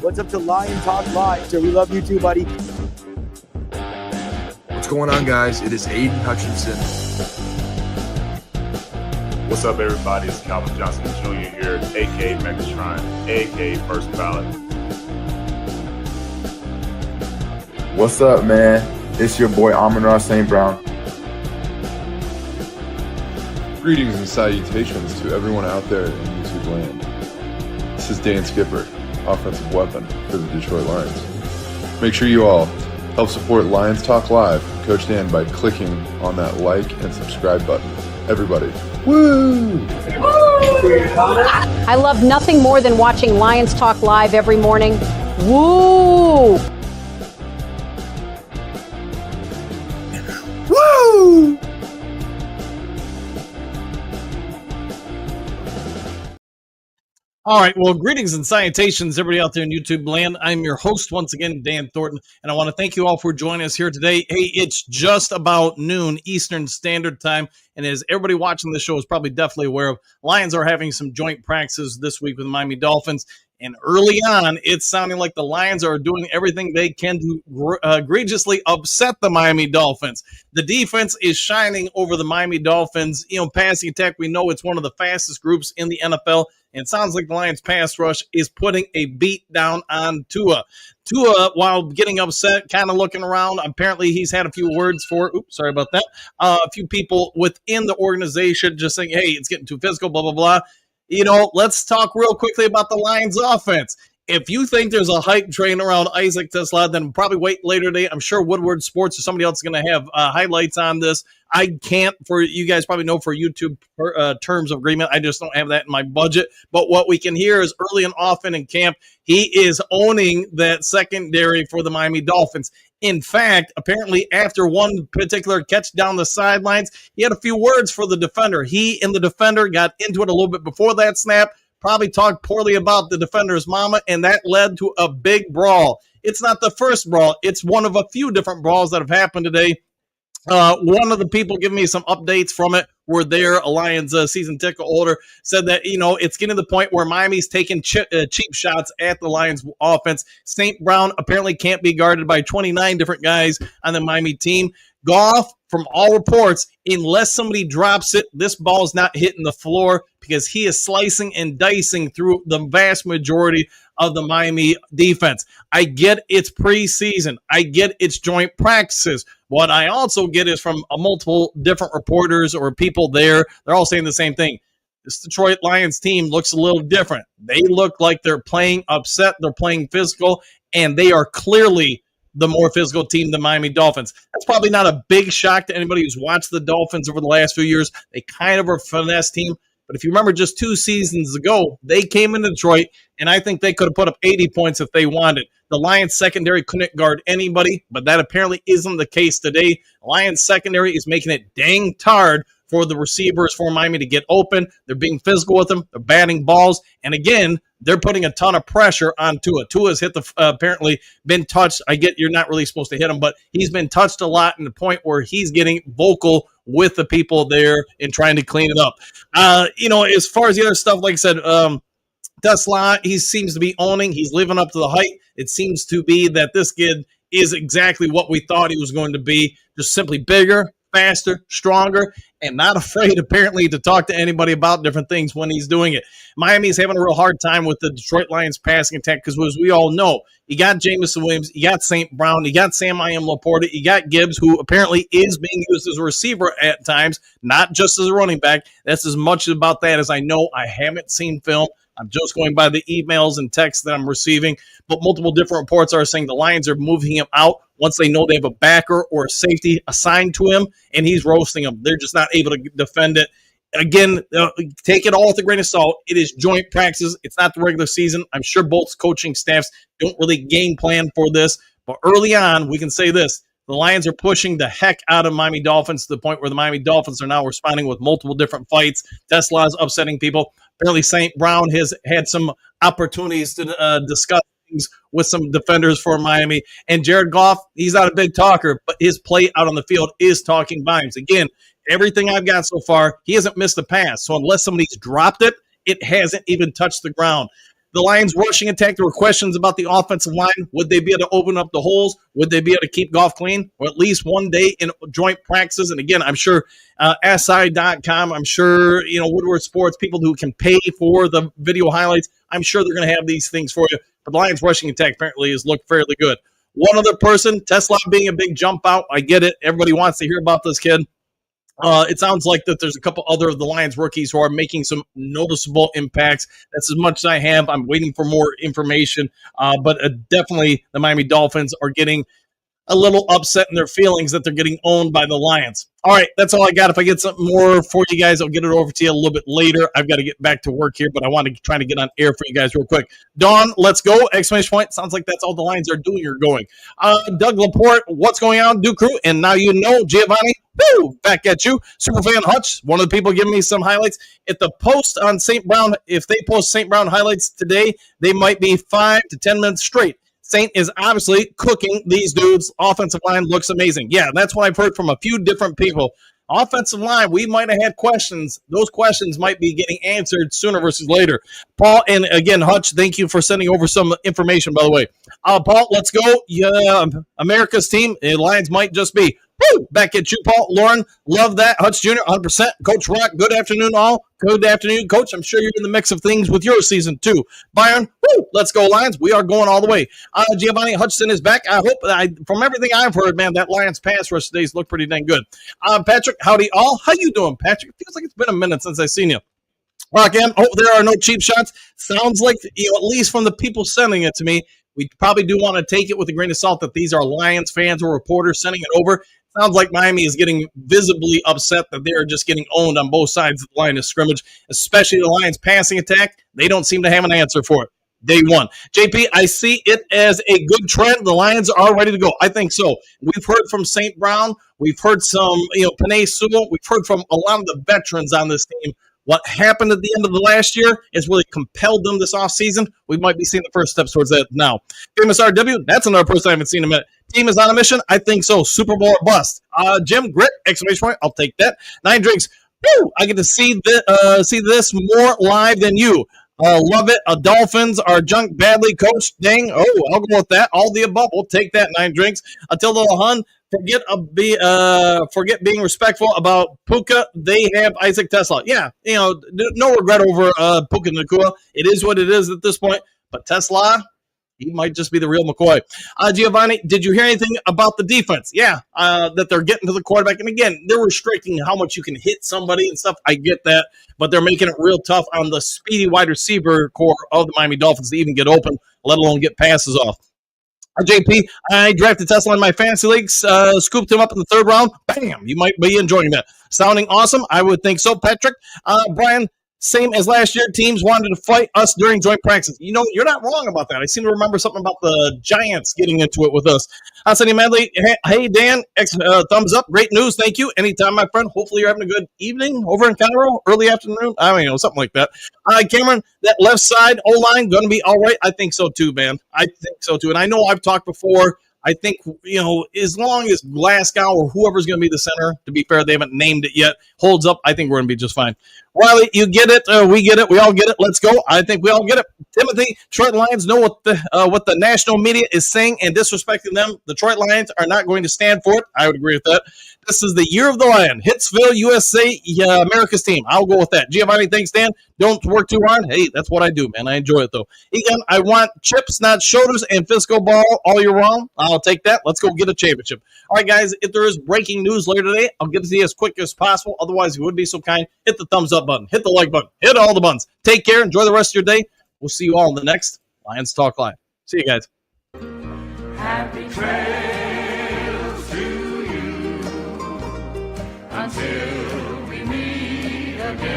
What's up to Lion Talk Live? So we love you too, buddy. What's going on, guys? It is Aiden Hutchinson. What's up, everybody? It's Calvin Johnson Jr. here, a.k.a. Megatron, a.k.a. First Ballot. What's up, man? It's your boy Amon-Ra St. Brown. Greetings and salutations to everyone out there in YouTube land. This is Dan Skipper, offensive weapon for the Detroit Lions. Make sure you all help support Lions Talk Live, Coach Dan, by clicking on that like and subscribe button. Everybody, woo! I love nothing more than watching Lions Talk Live every morning. Woo! Woo! All right, well, greetings and salutations, everybody out there in YouTube land. I'm your host once again, Dan Thornton, and I want to thank you all for joining us here today. Hey, it's just about noon Eastern Standard Time, and as everybody watching the show is probably definitely aware of, Lions are having some joint practices this week with the Miami Dolphins, and early on, it's sounding like the Lions are doing everything they can to egregiously upset the Miami Dolphins. The defense is shining over the Miami Dolphins. You know, passing attack, we know it's one of the fastest groups in the NFL. And it sounds like the Lions pass rush is putting a beat down on Tua. Tua, while getting upset, kind of looking around, apparently he's had a few words for, a few people within the organization just saying, hey, it's getting too physical, blah, blah, blah. You know, let's talk real quickly about the Lions offense. If you think there's a hype train around Isaac Tesla, then probably wait later today. I'm sure Woodward Sports or somebody else is going to have highlights on this. I can't, for you guys probably know, for YouTube terms of agreement, I just don't have that in my budget. But what we can hear is early and often in camp, he is owning that secondary for the Miami Dolphins. In fact, apparently after one particular catch down the sidelines, he had a few words for the defender. He and the defender got into it a little bit before that snap, probably talked poorly about the defender's mama, and that led to a big brawl. It's not the first brawl. It's one of a few different brawls that have happened today. One of the people giving me some updates from it were there, a Lions season ticket holder, said that, you know, it's getting to the point where Miami's taking cheap shots at the Lions offense. St. Brown apparently can't be guarded by 29 different guys on the Miami team. Goff, from all reports, unless somebody drops it, this ball is not hitting the floor because he is slicing and dicing through the vast majority of the Miami defense. I get it's preseason. I get it's joint practices. What I also get is from multiple different reporters or people there. They're all saying the same thing. This Detroit Lions team looks a little different. They look like they're playing upset. They're playing physical, and they are clearly the more physical team than Miami Dolphins. That's probably not a big shock to anybody who's watched the Dolphins over the last few years. They kind of are a finesse team. But if you remember just 2 seasons ago, they came into Detroit, and I think they could have put up 80 points if they wanted. The Lions secondary couldn't guard anybody, but that apparently isn't the case today. Lions secondary is making it dang hard for the receivers for Miami to get open. They're being physical with them. They're batting balls. And again, they're putting a ton of pressure on Tua. Tua's hit apparently been touched. I get you're not really supposed to hit him, but he's been touched a lot in the point where he's getting vocal with the people there and trying to clean it up. You know, as far as the other stuff, like I said, Tesla, he seems to be owning. He's living up to the hype. It seems to be that this kid is exactly what we thought he was going to be, just simply bigger, faster, stronger, and not afraid, apparently, to talk to anybody about different things when he's doing it. Miami's having a real hard time with the Detroit Lions passing attack because, as we all know, you got Jamison Williams, you got St. Brown, you got Sam Laporta, you got Gibbs, who apparently is being used as a receiver at times, not just as a running back. That's as much about that as I know. I haven't seen film. I'm just going by the emails and texts that I'm receiving, but multiple different reports are saying the Lions are moving him out once they know they have a backer or a safety assigned to him, and he's roasting them. They're just not able to defend it. Again, take it all with a grain of salt. It is joint practices. It's not the regular season. I'm sure both coaching staffs don't really game plan for this, but early on, we can say this. The Lions are pushing the heck out of Miami Dolphins to the point where the Miami Dolphins are now responding with multiple different fights. Tesla's upsetting people. Apparently, St. Brown has had some opportunities to discuss things with some defenders for Miami. And Jared Goff, he's not a big talker, but his play out on the field is talking volumes. Again, everything I've got so far, he hasn't missed a pass. So unless somebody's dropped it, it hasn't even touched the ground. The Lions rushing attack, there were questions about the offensive line. Would they be able to open up the holes? Would they be able to keep Goff clean? Or at least one day in joint practices? And again, I'm sure SI.com, I'm sure, Woodward Sports, people who can pay for the video highlights, I'm sure they're going to have these things for you. But the Lions rushing attack apparently has looked fairly good. One other person, Tesla being a big jump out. I get it. Everybody wants to hear about this kid. It sounds like that there's a couple other of the Lions rookies who are making some noticeable impacts. That's as much as I have. I'm waiting for more information. But definitely the Miami Dolphins are getting a little upset in their feelings that they're getting owned by the Lions. All right, that's all I got. If I get something more for you guys, I'll get it over to you a little bit later. I've got to get back to work here, but I want to try to get on air for you guys real quick. Dawn, let's go! Exclamation point. Sounds like that's all the Lions are doing or going. Doug Laporte, what's going on, Duke Crew? And now you know, Giovanni, woo, back at you. Superfan Hutch, one of the people giving me some highlights. If the post on St. Brown, if they post St. Brown highlights today, they might be 5 to 10 minutes straight. Saint is obviously cooking these dudes. Offensive line looks amazing. Yeah, that's what I've heard from a few different people. Offensive line, we might have had questions. Those questions might be getting answered sooner versus later. Paul, and again, Hutch, thank you for sending over some information, by the way. Paul, let's go. Yeah, America's team, Lions might just be. Woo! Back at you, Paul. Lauren, love that. Hutch Jr., 100%. Coach Rock, good afternoon, all. Good afternoon, Coach. I'm sure you're in the mix of things with your season, too. Byron, woo! Let's go, Lions. We are going all the way. Giovanni Hutchinson is back. I hope, from everything I've heard, man, that Lions pass rush today's look pretty dang good. Patrick, howdy, all. How you doing, Patrick? It feels like it's been a minute since I've seen you. Rock M, hope there are no cheap shots. Sounds like, at least from the people sending it to me, we probably do want to take it with a grain of salt that these are Lions fans or reporters sending it over. Sounds like Miami is getting visibly upset that they're just getting owned on both sides of the line of scrimmage, especially the Lions passing attack. They don't seem to have an answer for it. Day one. JP, I see it as a good trend. The Lions are ready to go. I think so. We've heard from St. Brown. We've heard some, Panay Sewell. We've heard from a lot of the veterans on this team. What happened at the end of the last year has really compelled them this offseason. We might be seeing the first steps towards that now. Famous RW, that's another person I haven't seen in a minute. Team is on a mission? I think so. Super Bowl or bust. Jim, grit, exclamation point. I'll take that. 9 drinks. Woo! I get to see this more live than you. Love it. Dolphins are junk badly coached. Dang. Oh, I'll go with that. All the above. We'll take that. 9 drinks. Attila Hun. Forget being respectful about Puka. They have Isaac Tesla. Yeah, no regret over Puka Nacua. It is what it is at this point. But Tesla, he might just be the real McCoy. Giovanni, did you hear anything about the defense? Yeah, that they're getting to the quarterback. And again, they're restricting how much you can hit somebody and stuff. I get that. But they're making it real tough on the speedy wide receiver core of the Miami Dolphins to even get open, let alone get passes off. JP, I drafted Tesla in my fantasy leagues, scooped him up in the 3rd round. Bam! You might be enjoying that. Sounding awesome? I would think so, Patrick. Brian, same as last year, teams wanted to fight us during joint practice. You're not wrong about that. I seem to remember something about the Giants getting into it with us. Sunny Medley, hey, Dan, thumbs up. Great news. Thank you. Anytime, my friend. Hopefully you're having a good evening over in Cairo, early afternoon. I don't know, something like that. Cameron, that left side O-line going to be all right? I think so too, man. I think so too. And I know I've talked before. I think, as long as Glasgow or whoever's going to be the center, to be fair, they haven't named it yet, holds up, I think we're going to be just fine. Riley, you get it. We get it. We all get it. Let's go. I think we all get it. Timothy, Detroit Lions know what the national media is saying and disrespecting them. The Detroit Lions are not going to stand for it. I would agree with that. This is the year of the Lion. Hitsville, USA, America's team. I'll go with that. Giovanni, thanks, Dan. Don't work too hard. Hey, that's what I do, man. I enjoy it, though. Egan, I want chips, not shoulders, and fiscal ball all year long. I'll take that. Let's go get a championship. All right, guys, if there is breaking news later today, I'll get it to you as quick as possible. Otherwise, if you would be so kind, hit the thumbs up button, hit the like button, hit all the buttons. Take care. Enjoy the rest of your day. We'll see you all in the next Lions Talk Live. See you guys. Happy trails to you until we meet again.